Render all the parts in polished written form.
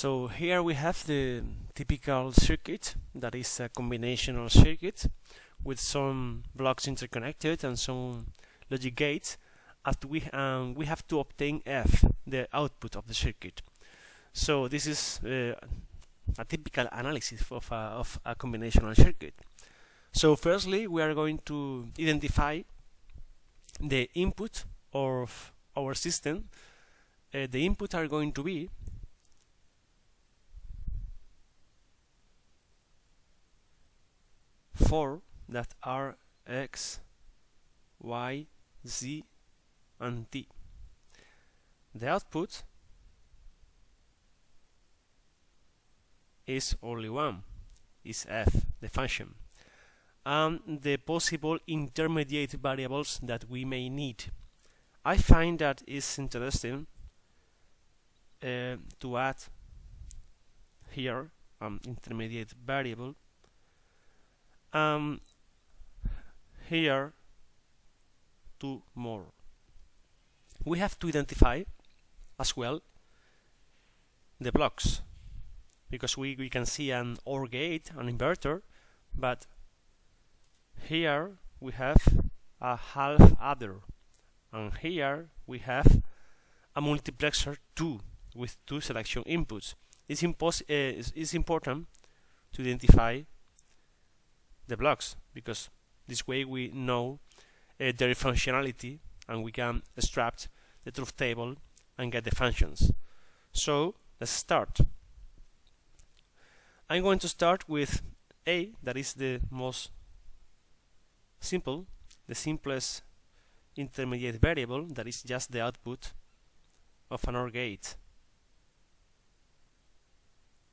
So here we have the typical circuit, that is a combinational circuit with some blocks interconnected and some logic gates. After we have to obtain F, the output of the circuit. So this is a typical analysis of a combinational circuit. So firstly, we are going to identify the input of our system. The input are going to be four that are X, Y, Z, and T. The output is only one, is F, the function, and the possible intermediate variables that we may need. I find that it's interesting to add here an intermediate variable, here two more. We have to identify as well the blocks, because we can see an OR gate, an inverter, but here we have a half adder, and here we have a multiplexer 2 with 2 selection inputs. It's important to identify the blocks, because this way we know their functionality and we can extract the truth table and get the functions. So let's start. I'm going to start with A, that is the most simple, the simplest intermediate variable, that is just the output of an OR gate.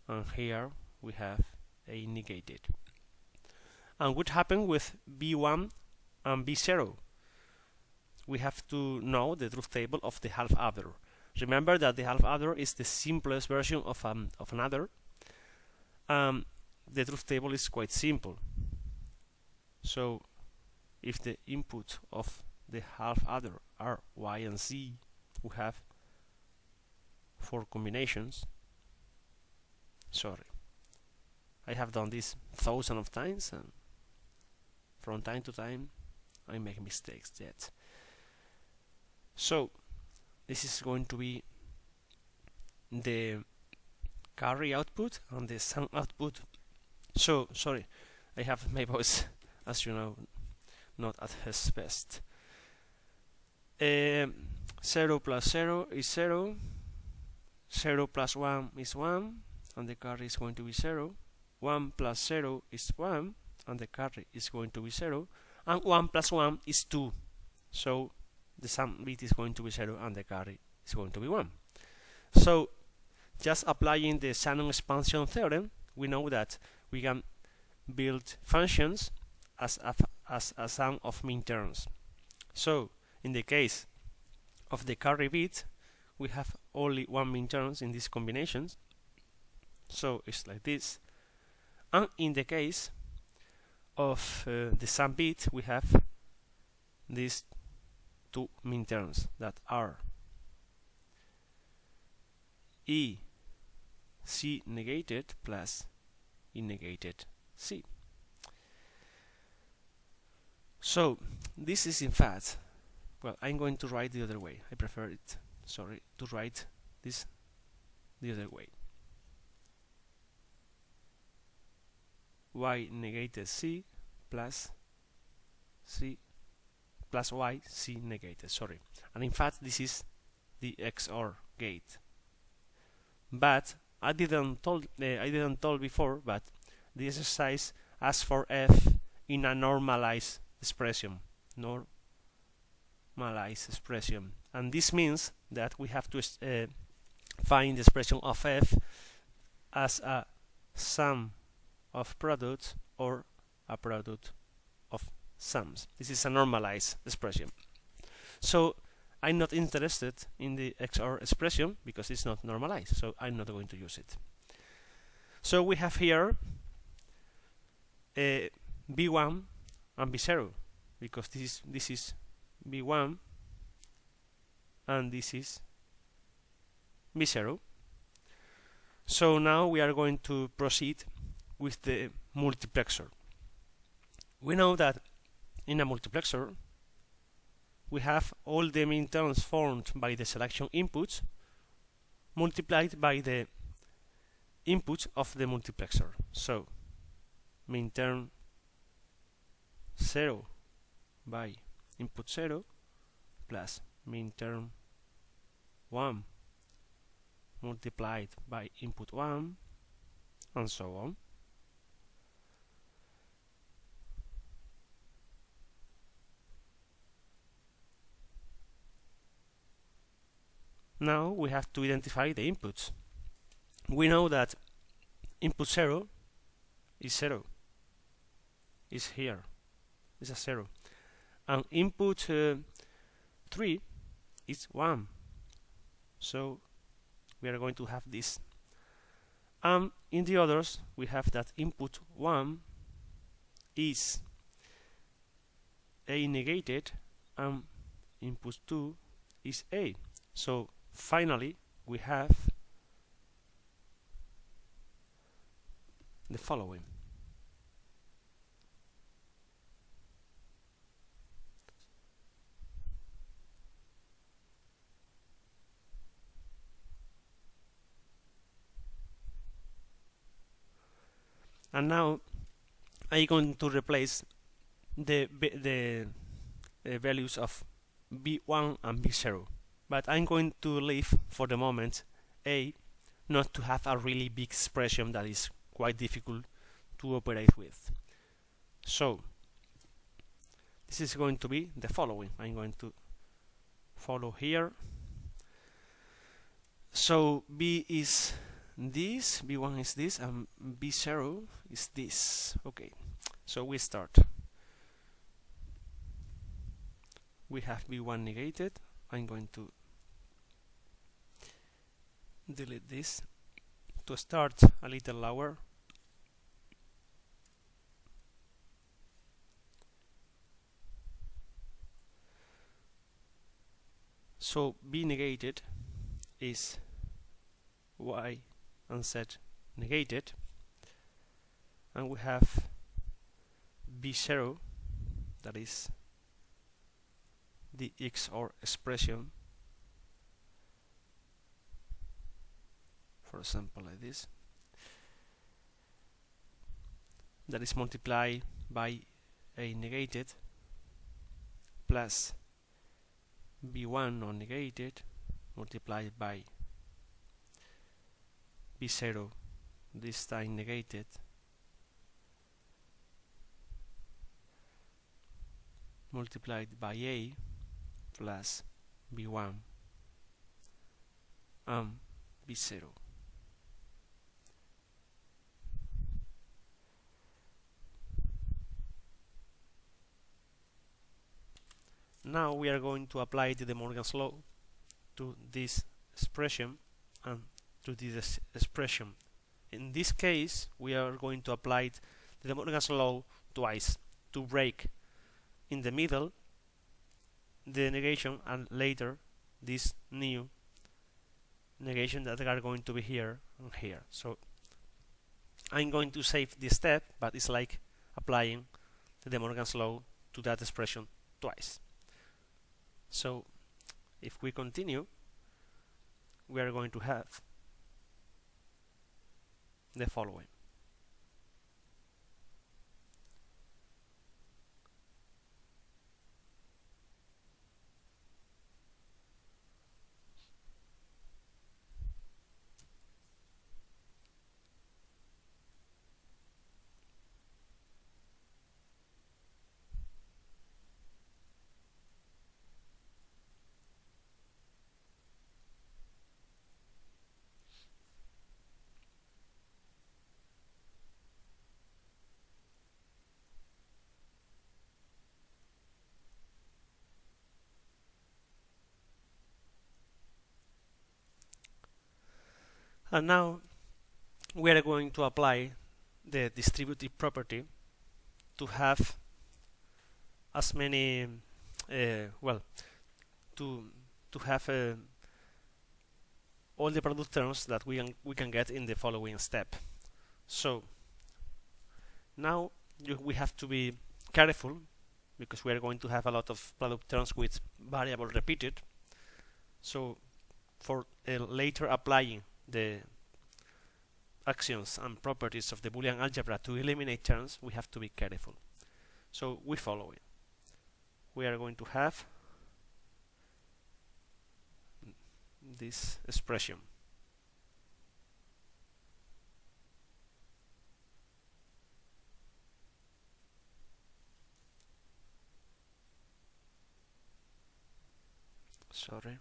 And here we have A negated. And what happened with B1 and B0? We have to know the truth table of the half adder. Remember that the half adder is the simplest version of an adder. The truth table is quite simple. So if the input of the half adder are Y and Z, we have 4 combinations. Sorry, I have done this thousands of times, and from time to time I make mistakes yet. So this is going to be the carry output and the sum output. So sorry, I have my voice, as you know, not at its best. 0 plus 0 is 0, 0 plus 1 is 1, and the carry is going to be 0, 1 plus 0 is 1, and the carry is going to be 0, and 1 plus 1 is 2, so the sum bit is going to be 0 and the carry is going to be 1. So just applying the Shannon expansion theorem, we know that we can build functions as a sum of min terms. So in the case of the carry bit, we have only one min terms in these combinations, so it's like this. And in the case of the sum bit, we have these 2 min terms that are E C negated plus E negated C. So this is in fact, well, I'm going to write the other way. I prefer it, sorry, to write this the other way. Y negated C plus C plus Y C negated, sorry. And in fact this is the XOR gate. But I didn't told before, but the exercise asks for F in a normalized expression. And this means that we have to find the expression of F as a sum of products or a product of sums. This is a normalized expression. So I'm not interested in the XOR expression because it's not normalized, so I'm not going to use it. So we have here B1 and B0, because this is B1 and this is B0. So now we are going to proceed with the multiplexer. We know that in a multiplexer we have all the minterms formed by the selection inputs multiplied by the inputs of the multiplexer. So minterm 0 by input 0 plus minterm 1 multiplied by input 1 and so on. Now we have to identify the inputs. We know that input 0 is 0, is here, is a 0, and input 3 is 1, so we are going to have this. And in the others we have that input 1 is A negated and input 2 is A. So finally we have the following. And now I'm going to replace the values of B1 and B0, but I'm going to leave for the moment A not to have a really big expression that is quite difficult to operate with. So this is going to be the following. I'm going to follow here. So B is this, B1 is this, and B0 is this. Okay, so we start. We have B1 negated. I'm going to delete this to start a little lower. So B negated is Y and Z negated, and we have B0, that is the XOR expression, for example like this, that is multiplied by A negated plus B1 non-negated multiplied by B0, this time negated, multiplied by A plus B1 and B0. Now we are going to apply the DeMorgan's law to this expression and to this expression. In this case, we are going to apply the DeMorgan's law twice to break in the middle the negation and later this new negation that are going to be here and here. So I'm going to save this step, but it's like applying the DeMorgan's law to that expression twice. So if we continue, we are going to have the following. And now we are going to apply the distributive property to have as many to have all the product terms that we can get in the following step. So now we have to be careful because we are going to have a lot of product terms with variable repeated. So for later applying the actions and properties of the Boolean algebra to eliminate terms, we have to be careful. So we follow it. We are going to have this expression. Sorry.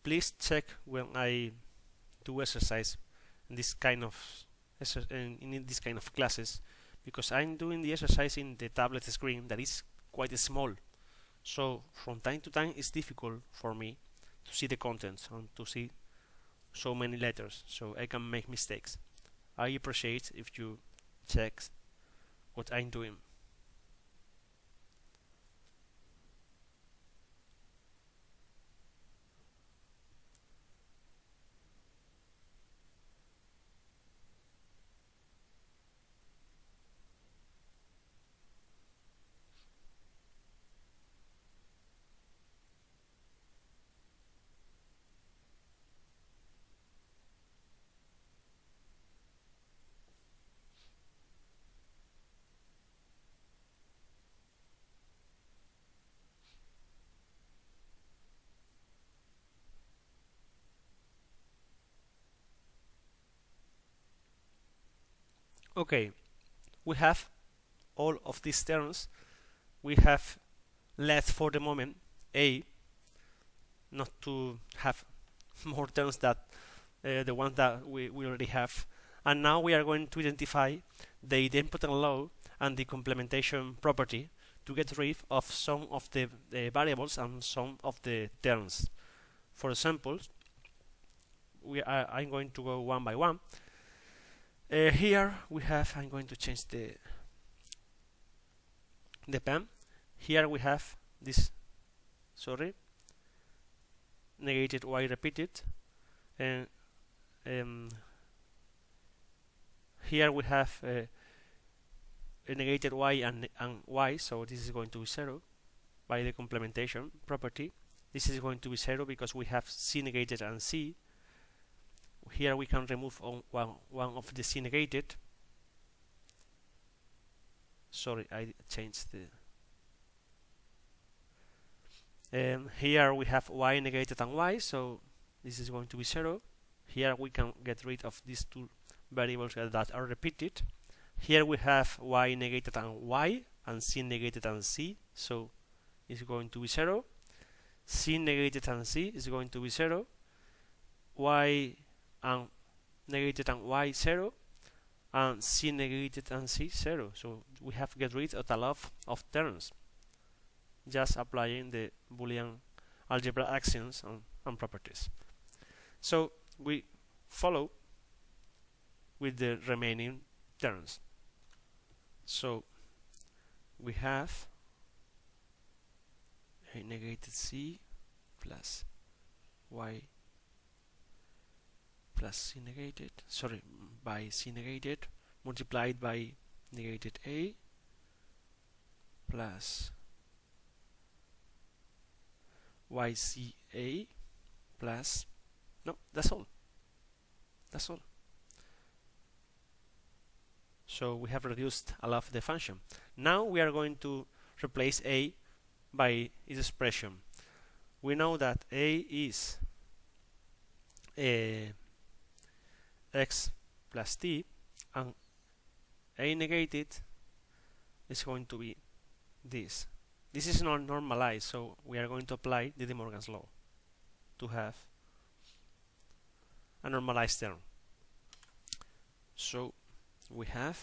Please check when I do exercise in this kind of classes, because I'm doing the exercise in the tablet screen that is quite small. So from time to time it's difficult for me to see the contents and to see so many letters, so I can make mistakes. I appreciate if you check what I'm doing. Okay, we have all of these terms. We have left for the moment A, not to have more terms that the ones that we already have. And now we are going to identify the idempotent law and the complementation property to get rid of some of the variables and some of the terms. For example, I'm going to go one by one. Here we have, I'm going to change the pen. Here we have this, negated y repeated, and here we have a negated y and y, so this is going to be 0 by the complementation property. This is going to be 0 because we have c negated and c. Here we can remove one of the c negated. Sorry, I changed the here we have y negated and y, so this is going to be 0. Here we can get rid of these two variables that are repeated. Here we have y negated and y and c negated and c, so it's going to be 0. C negated and c is going to be 0. Y and negated and y 0, and c negated and c 0. So we have get rid of a lot of terms just applying the Boolean algebra actions and properties. So we follow with the remaining terms. So we have a negated c plus y plus c negated, by c negated multiplied by negated a plus yca plus, no, that's all. So we have reduced a lot of the function. Now we are going to replace a by its expression. We know that a is x plus t, and a negated is going to be this. This is not normalized, so we are going to apply the DeMorgan's law to have a normalized term. So we have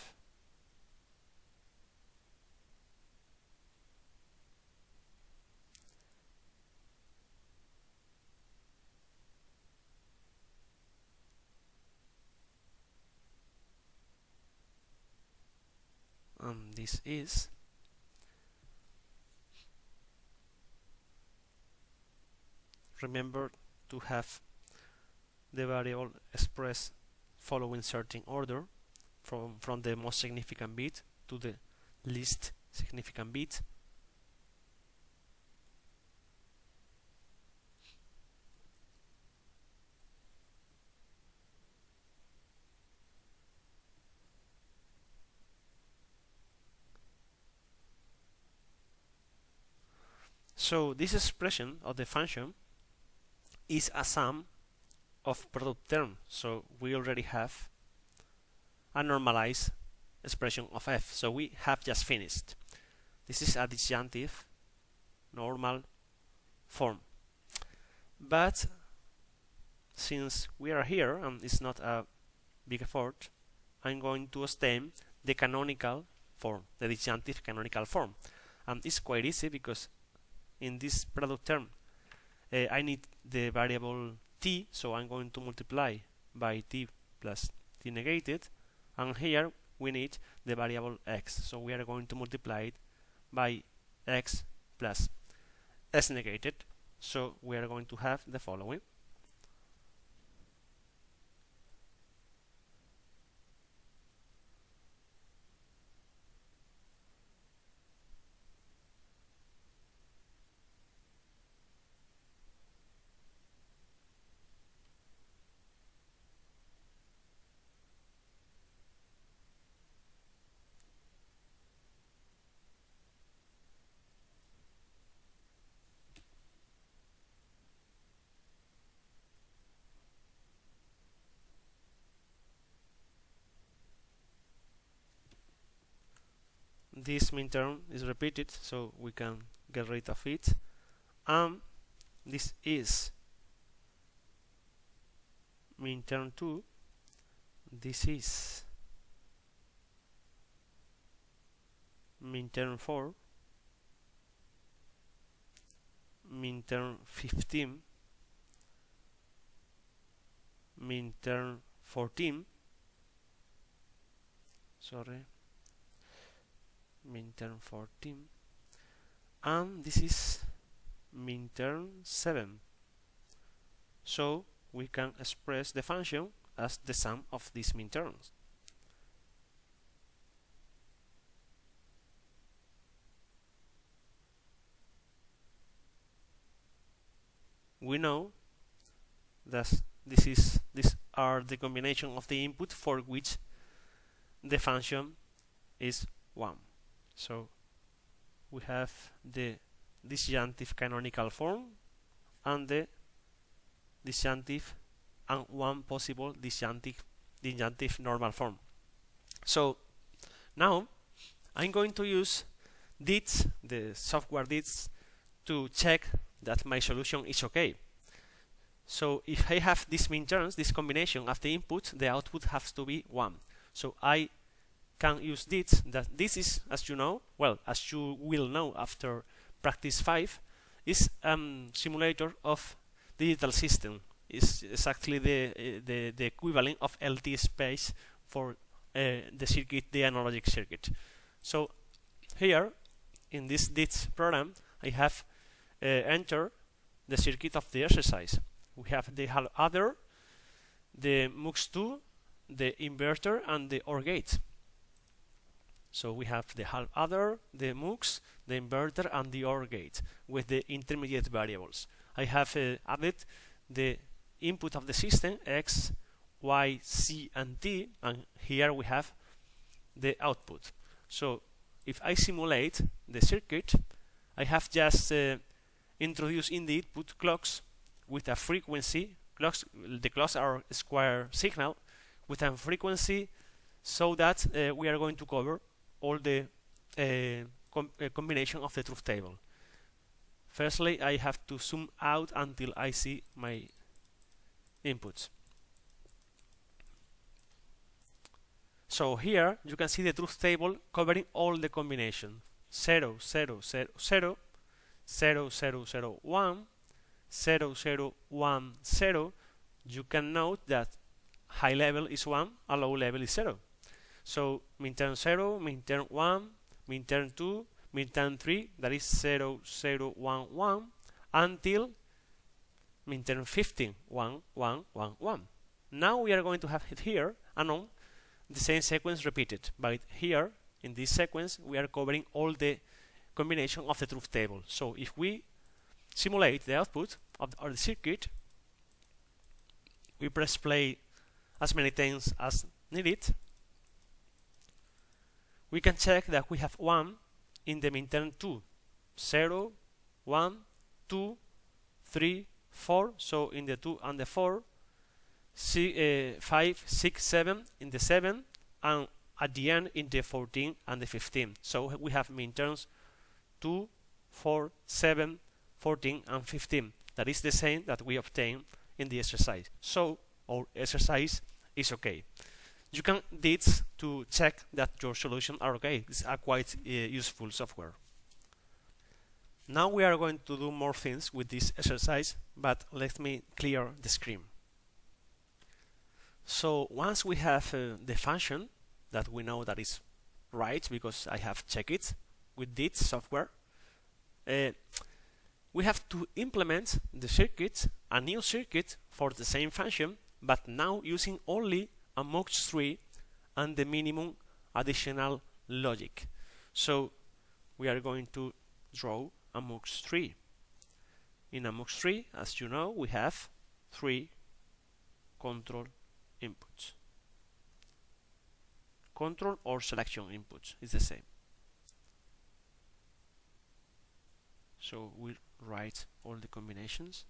this is remember to have the variable expressed following certain order from the most significant bit to the least significant bit. So this expression of the function is a sum of product terms, so we already have a normalized expression of f, so we have just finished. This is a disjunctive normal form, but since we are here and it's not a big effort, I'm going to stem the canonical form, the disjunctive canonical form, and it's quite easy because in this product term I need the variable t, so I'm going to multiply by t plus t negated, and here we need the variable x, so we are going to multiply it by x plus s negated, so we are going to have the following. This min term is repeated, so we can get rid of it, and this is min term 2, this is min term 4, min term 15, min term 14, min term 14, and this is min term 7. So we can express the function as the sum of these min terms. We know that these are the combination of the input for which the function is 1. So we have the disjunctive canonical form and the disjunctive and one possible disjunctive normal form. So now I'm going to use DITs, the software DITs, to check that my solution is okay. So if I have these min terms, this combination of the input, the output has to be 1. So I can use DITs. That this is, as you know, well, as you will know after practice 5, is simulator of digital system. Is exactly the equivalent of LT space for the circuit, the analogic circuit. So here in this DITs program, I have entered the circuit of the exercise. We have the half adder, the MUX2, the inverter, and the OR gate. So we have the half adder, the MUX, the inverter, and the OR gate with the intermediate variables. I have added the input of the system, X, Y, Z, and T, and here we have the output. So if I simulate the circuit, I have just introduced in the input clocks with a frequency. The clocks are square signal with a frequency, so that we are going to cover all the combination of the truth table. Firstly, I have to zoom out until I see my inputs. So here you can see the truth table covering all the combination 0, 0, 0, 0, 0, 0, 0, 1, 0, 0, 1, 0. You can note that high level is 1 and low level is 0. So min term 0, min term 1, min-term 2, min-term 3, that is 0, 0, 1, 1, until min-term 15, 1, 1, 1, 1. Now we are going to have it here and on the same sequence repeated, but here in this sequence we are covering all the combination of the truth table. So if we simulate the output of the circuit, we press play as many times as needed, we can check that we have 1 in the min-term 2, 0, 1, 2, 3, 4, so in the 2 and the 4, 5, 6, 7 in the 7, and at the end in the 14 and the 15. So we have min-terms 2, 4, 7, 14, and 15. That is the same that we obtained in the exercise. So our exercise is okay. You can do this to check that your solutions are okay. It's a quite useful software. Now we are going to do more things with this exercise, but let me clear the screen. So once we have the function that we know that is right because I have checked it with this software, we have to implement the circuit, a new circuit for the same function, but now using only a MUX3 and the minimum additional logic. So we are going to draw a MUX3. In a MUX3, as you know, we have 3 control inputs. Control or selection inputs is the same. So we'll write all the combinations.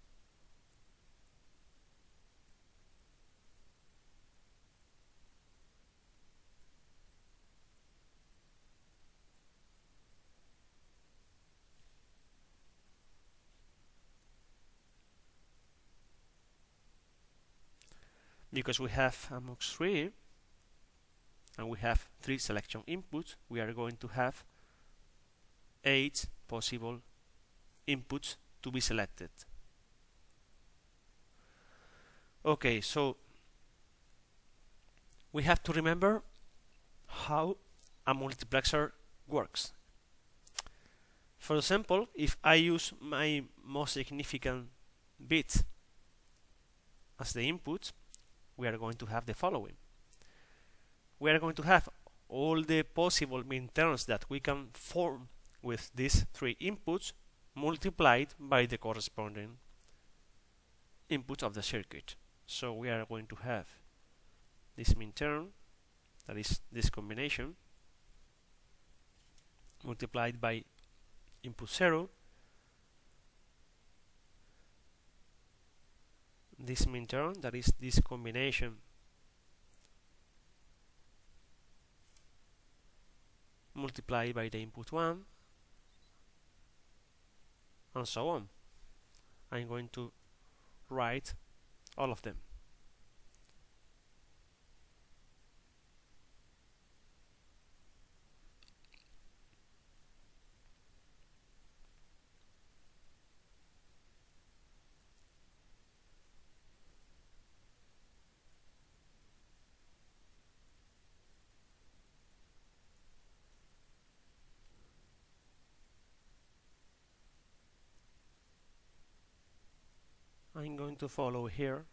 Because we have a MUX3 and we have 3 selection inputs, we are going to have 8 possible inputs to be selected. Okay, so we have to remember how a multiplexer works. For example, if I use my most significant bit as the input, we are going to have the following. We are going to have all the possible min-terms that we can form with these 3 inputs multiplied by the corresponding inputs of the circuit. So we are going to have this min-term, that is this combination, multiplied by input 0, this min-term, that is this combination, multiplied by the input 1, and so on. I'm going to write all of them. I'm going to follow here.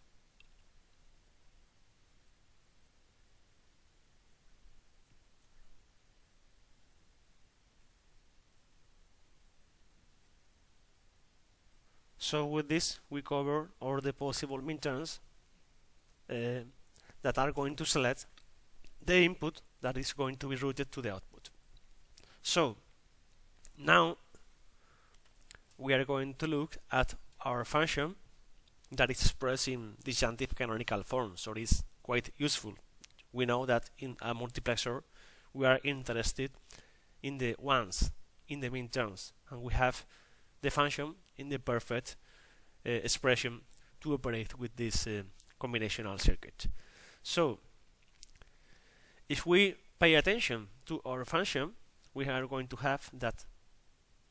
So with this we cover all the possible min-terms that are going to select the input that is going to be routed to the output. So now we are going to look at our function that is expressed in disjunctive canonical form, so it is quite useful. We know that in a multiplexer we are interested in the ones, in the min-terms, and we have the function in the perfect expression to operate with this combinational circuit. So if we pay attention to our function, we are going to have that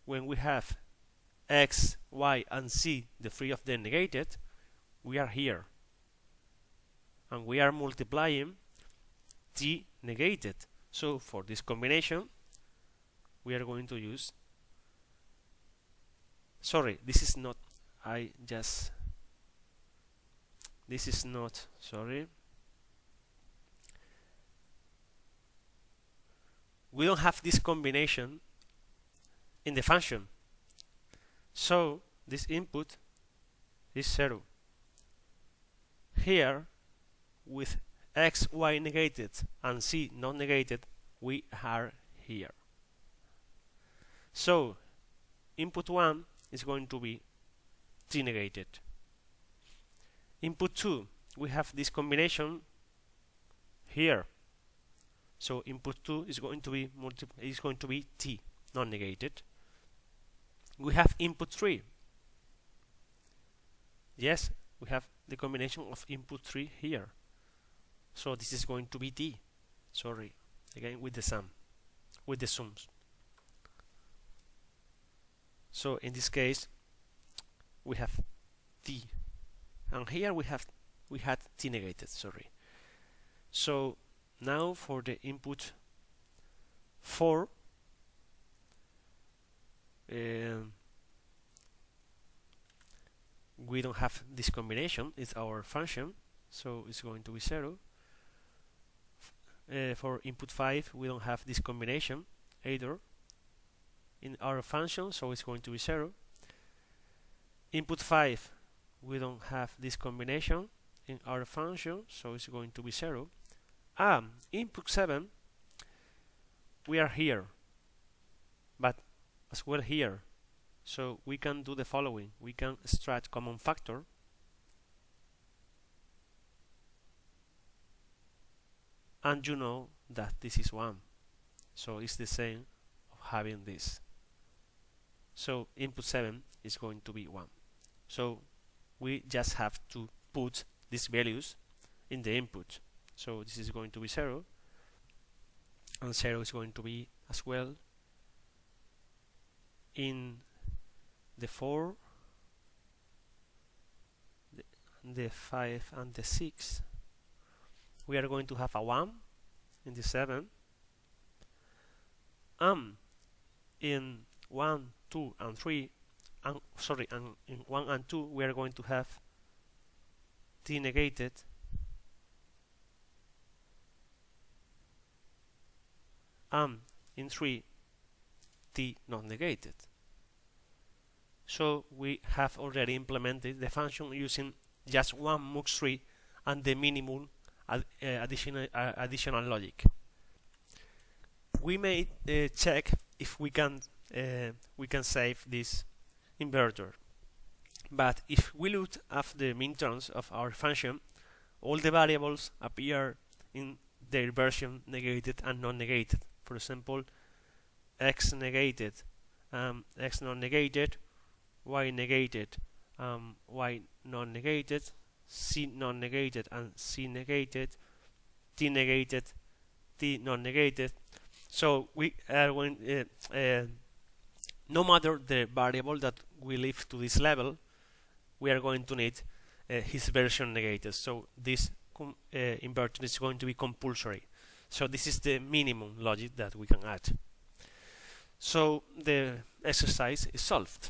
when we have x, y, and z, the 3 of them negated, we are here, and we are multiplying t negated. So for this combination, we are going to use, sorry, this is not, this is not, sorry, we don't have this combination in the function, so this input is 0. Here, with x, y negated and z not negated, we are here. So input 1 is going to be t negated. Input 2, we have this combination here. So input 2 is going to be t not negated. We have input 3. Yes, we have the combination of input 3 here. So this is going to be t. Sorry, again with the sums. So in this case, we have t, and here we had t negated. Sorry. So now for the input 4, we don't have this combination. It's our function, so it's going to be 0. For input 5, we don't have this combination either in our function, so it's going to be 0. Input 5, we don't have this combination in our function, so it's going to be 0. Input 7, we are here, but as well here, so we can do the following. We can extract common factor, and you know that this is 1, so it's the same of having this. So input 7 is going to be 1. So we just have to put these values in the input. So this is going to be 0, and 0 is going to be as well in the 4, the 5 and the 6. We are going to have a 1 in the 7. In 1, 2 and 3, and in 1 and 2 we are going to have t negated, in 3 t not negated. So we have already implemented the function using just one mux3 and the minimum additional logic. We may check if we can save this inverter, but if we look at the minterms of our function, all the variables appear in their version negated and non-negated. For example, x negated, x non-negated, y negated, y non-negated, c non-negated and c negated, t negated, t non-negated. So we are going, no matter the variable that we leave to this level, we are going to need his version negated. So this inverter is going to be compulsory. So this is the minimum logic that we can add. So the exercise is solved.